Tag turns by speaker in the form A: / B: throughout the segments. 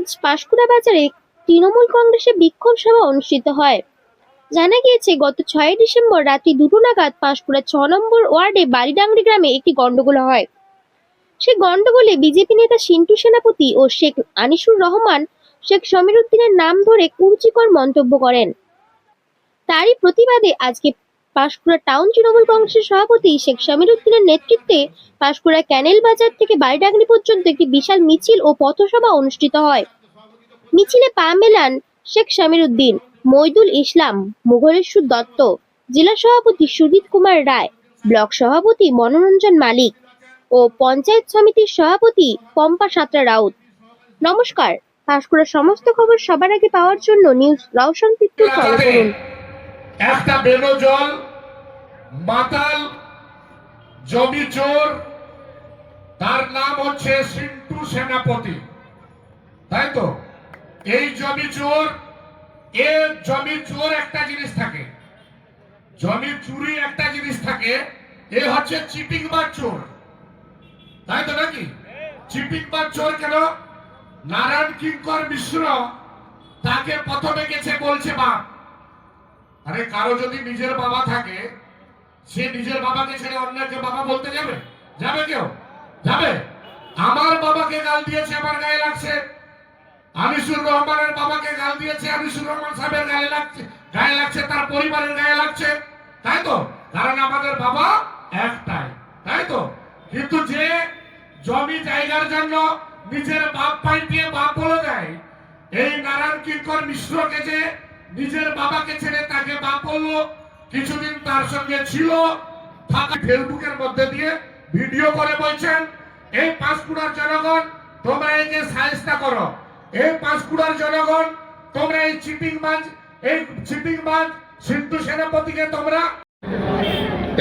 A: আজ পাঁশকুড়া বাজারে তৃণমূল কংগ্রেসের বিক্ষোভ সভা অনুষ্ঠিত হয়। জানা গিয়েছে, গত 6 ডিসেম্বর রাত্রি 2টো নাগাদ পাঁশকুড়া 6 নম্বর ওয়ার্ডে বালিডাংরি গ্রামে একটি গন্ডগোল হয়। সেই গন্ডগোলে বিজেপি নেতা সিন্টু সেনাপতি ও শেখ আনিসুর রহমান শেখ সমীর উদ্দিনের নাম ধরে কুরুচিকর মন্তব্য করেন। তারই প্রতিবাদে আজকে পাঁশকুড়া টাউন তৃণমূল কংগ্রেসের সভাপতি শেখ সমীর উদ্দিনের নেতৃত্বে পাঁশকুড়া ক্যানেল বাজার থেকে বালিডাংরি পর্যন্ত একটি বিশাল মিছিল ও পথসভা অনুষ্ঠিত হয়। মিছিলে পা মেলান শেখ সমীর উদ্দিন, মইদুল ইসলাম, মুঘলেশ্বর দত্ত, জেলা সভাপতি সুজিত কুমার রায়, ব্লক সভাপতি মনোরঞ্জন মালিক ও পঞ্চায়েত সমিতির সভাপতি পম্পা সাঁতরা রাউত। নমস্কার, পাঁশকুড়ার সমস্ত খবর সবার আগে পাওয়ার জন্য নিউজ রওশন তীর্থ ফলো করুন।
B: একটা বেনজল মাতাল জমি চোর, তার নাম হচ্ছে সিন্টু সেনাপতি, তাই তো? এই জমি চোর, জমি চোর একটা জিনিস থাকে, জমি চুরি একটা জিনিস থাকে, এ হচ্ছে চিপিং বার চোর, তাই তো নাকি? চিপিং বার চোর কেন? নারায়ণ কিঙ্কর মিশ্র তাকে প্রথমে গেছে বলছে বাপ। আরে কারো যদি নিজের বাবা থাকে, সে নিজের বাবাকে ছেড়ে অন্যকে বাবা বলতে যাবে? যাবে কেউ? যাবে? আমার বাবাকে গাল দিয়েছে, আমার গায়ে লাগছে। আনিসুর রহমানের বাবাকে গাল দিয়েছে, আনিসুর রহমান সাহেবের গায়ে লাগছে, তার পরিবারের গায়ে লাগছে, তাই তো? কারণ আমাদের বাবা একটাই, তাই তো? কিন্তু যে জমি জায়গার জন্য নিজের বাপ পাইটিয়ে বাপ বলে দেয়, এই নারায়ণ কিঙ্কর মিশ্রকে যে নিজের বাবাকে ছেড়ে তাকে বাপ বললো, কিছুদিন তার সঙ্গে ছিল, ফাঁকা ফেসবুকের মধ্যে দিয়ে ভিডিও করে বলছেন, এই পাঁশকুড়ার জনগণ তোমরা একে সাহায্য করো, এই পাঁশকুড়ার জনগণ তোমরা এই চিপিংবাজ সিন্ধু সেনাপতিকে তোমরা।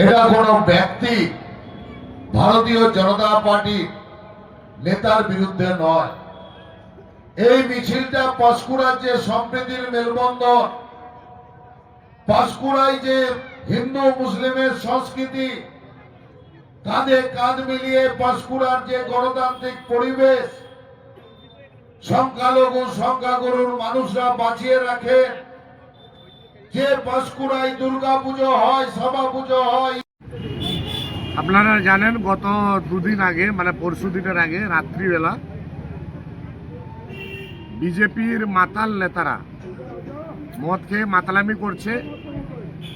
C: এটা কোন ব্যক্তি ভারতীয় জনতা পার্টি নেতার বিরুদ্ধে নয়। এই মিছিলটা পাঁশকুড়ার যে সম্প্রীতির মেলবন্ধন, পাঁশকুড়ায় যে হিন্দু মুসলিমের সংস্কৃতি, কাঁধে কাঁধ মিলিয়ে পাঁশকুড়ার যে গণতান্ত্রিক পরিবেশ, সংখ্যালঘু সংখ্যাগুরুর মানুষরা বাঁচিয়ে রাখে, যে পাঁশকুড়ায় দুর্গা পুজো হয়, সভা পুজো হয়।
B: আপনারা জানেন গত দুদিন আগে, মানে পরশু দিনের আগে রাত্রিবেলা বিজেপির মাতাল নেতারা মদ খেয়ে মাতালামি করছে,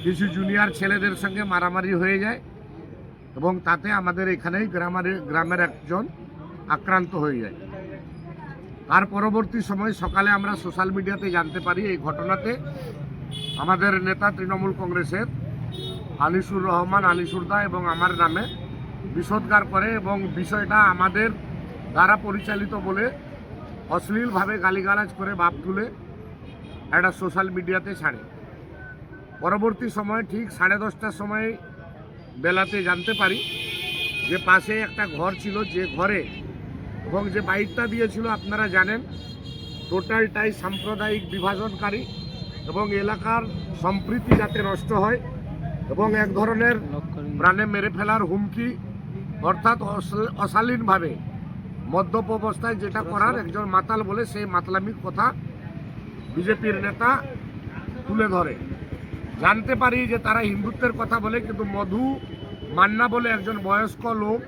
B: কিছু জুনিয়র ছেলেদের সঙ্গে মারামারি হয়ে যায় এবং তাতে আমাদের এখানেই গ্রামের একজন আক্রান্ত হয়ে যায়। তার পরবর্তী সময় সকালে আমরা সোশ্যাল মিডিয়াতে জানতে পারি এই ঘটনাতে আমাদের নেতা তৃণমূল কংগ্রেসের আনিসুর রহমান, আনিসুরদা এবং আমার নামে বিষোদ্গার করে এবং বিষয়টা আমাদের দ্বারা পরিচালিত বলে অশ্লীলভাবে গালিগালাজ করে বাপ তুলে একটা সোশ্যাল মিডিয়াতে ছাড়ে। পরবর্তী সময় ঠিক 10:30টার সময় বেলাতে জানতে পারি যে পাশে একটা ঘর ছিল, যে ঘরে এবং যে বাইকটা দিয়েছিল আপনারা জানেন টোটালটাই সাম্প্রদায়িক বিভাজনকারী এবং এলাকার সম্প্রীতি যাতে নষ্ট হয় এবং এক ধরনের প্রাণে মেরে ফেলার হুমকি, অর্থাৎ অশালীনভাবে মদ্যপ অবস্থায় যেটা করার একজন মাতাল বলে সেই মাতলামির কথা বিজেপির নেতা তুলে ধরে। জানতে পারি যে তারা হিন্দুত্বের কথা বলে, কিন্তু মধু মান্না বলে একজন বয়স্ক লোক,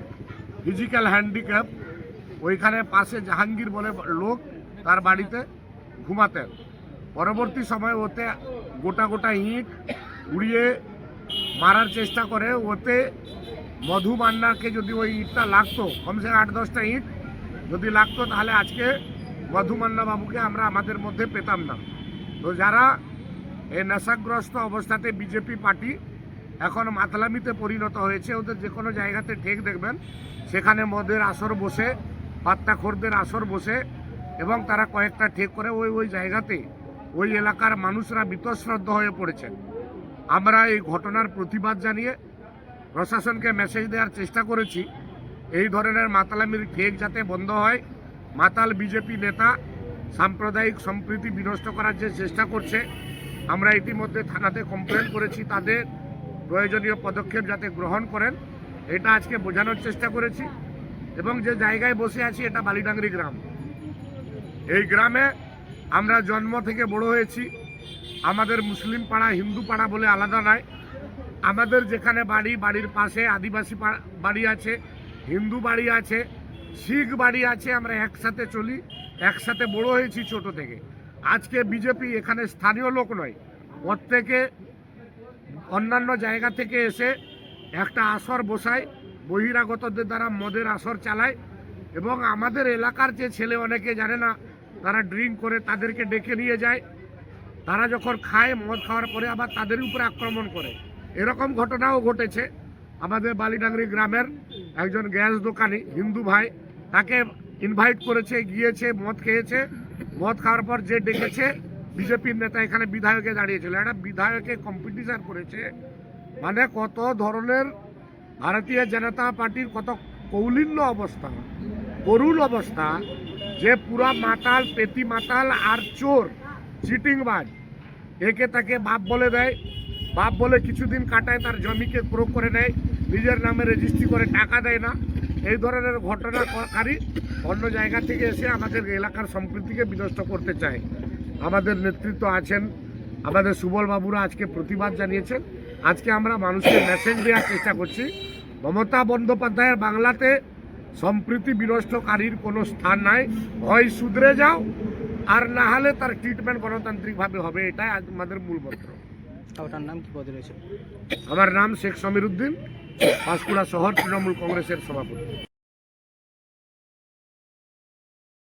B: ফিজিক্যাল হ্যান্ডিক্যাপ, ওইখানে পাশে জাহাঙ্গীর বলে লোক তার বাড়িতে ঘুমাতেন। পরবর্তী সময় ওতে গোটা গোটা ইট উড়িয়ে মারার চেষ্টা করে। ওতে মধু মান্নাকে যদি ওই ইটটা লাগতো, কমসে 8-10টা ইট যদি লাগতো, তাহলে আজকে মধু মান্না বাবুকে আমরা আমাদের মধ্যে পেতাম না। তো যারা এই নেশাগ্রস্ত অবস্থাতে বিজেপি পার্টি এখন মাতলামিতে পরিণত হয়েছে, ওদের যে কোনো জায়গাতে ঠেক দেখবেন সেখানে মদের আসর বসে, পাত্তাখোরদের আসর বসে এবং তারা কয়েকটা ঠেক করে ওই জায়গাতে ওই এলাকার মানুষরা বীতশ্রদ্ধ হয়ে পড়েছেন। আমরা এই ঘটনার প্রতিবাদ জানিয়ে প্রশাসনকে মেসেজ দেওয়ার চেষ্টা করেছি, এই ধরনের মাতালামির ঠেক যাতে বন্ধ হয়। মাতাল বিজেপি নেতা সাম্প্রদায়িক সম্প্রীতি বিনষ্ট করার যে চেষ্টা করছে, আমরা ইতিমধ্যে থানাতে কমপ্লেন করেছি, তাদের প্রয়োজনীয় পদক্ষেপ যাতে গ্রহণ করেন এটা আজকে বোঝানোর চেষ্টা করেছি। এবং যে জায়গায় বসে আছি এটা বালিডাংরি গ্রাম, এই গ্রামে আমরা জন্ম থেকে বড় হয়েছি। আমাদের মুসলিম পাড়া হিন্দু পাড়া বলে আলাদা নয়। আমাদের যেখানে বাড়ি, বাড়ির পাশে আদিবাসী বাড়ি আছে, হিন্দু বাড়ি আছে, শিখ বাড়ি আছে। আমরা একসাথে চলি, একসাথে বড় হয়েছি ছোট থেকে। আজকে বিজেপি এখানে স্থানীয় লোক নয়, প্রত্যেকে অন্যান্য জায়গা থেকে এসে একটা আসর বসায়, বহিরাগতদের দ্বারা মদের আসর চালায় এবং আমাদের এলাকার যে ছেলে অনেকে জানে না, তারা ড্রিঙ্ক করে, তাদেরকে ডেকে নিয়ে যায়। তারা যখন খায়, মদ খাওয়ার পরে আবার তাদের উপরে আক্রমণ করে। এরকম ঘটনাও ঘটেছে। আমাদের বালিডাংরি গ্রামের একজন গ্যাস দোকানি হিন্দু ভাই, তাকে ইনভাইট করেছে, গিয়েছে, মদ খেয়েছে। মদ খাওয়ার পর যে ডেকেছে বিজেপির নেতা এখানে বিধায়কে দাঁড়িয়েছিল, একটা বিধায়কে কম্পিটিশন করেছে। মানে কত ধরনের ভারতীয় জনতা পার্টির কত কৌলিন্য অবস্থা, করুণ অবস্থা, যে পুরা মাতাল, পেতি মাতাল আর চোর, চিটিংবাজ। একে তাকে বাপ বলে দেয়, বাপ বলে কিছুদিন কাটায়, তার জমিকে প্রয়োগ করে নেয়, নিজের নামে রেজিস্ট্রি করে টাকা দেয় না। এই ধরনের ঘটনাকারী অন্য জায়গা থেকে এসে আমাদের এলাকার সম্প্রীতিকে বিনষ্ট করতে চায়। আমাদের নেতৃত্ব আছেন, আমাদের সুবল বাবুরা আজকে প্রতিবাদ জানিয়েছেন। আজকে আমরা মানুষকে মেসেজ দেওয়ার চেষ্টা করছি, মমতা বন্দ্যোপাধ্যায়ের বাংলাতে সম্প্রীতি বিনষ্টকারীর কোনো স্থান নাই। হয় শুধরে যাও, আর না হলে তার ট্রিটমেন্ট গণতান্ত্রিকভাবে হবে। এটাই আজ আমাদের মূল মন্ত্র।
D: ওটার নাম কি পদে রয়েছে?
B: আমার নাম শেখ সমীর উদ্দিন, পাঁশকুড়া শহর তৃণমূল কংগ্রেসের সভাপতি।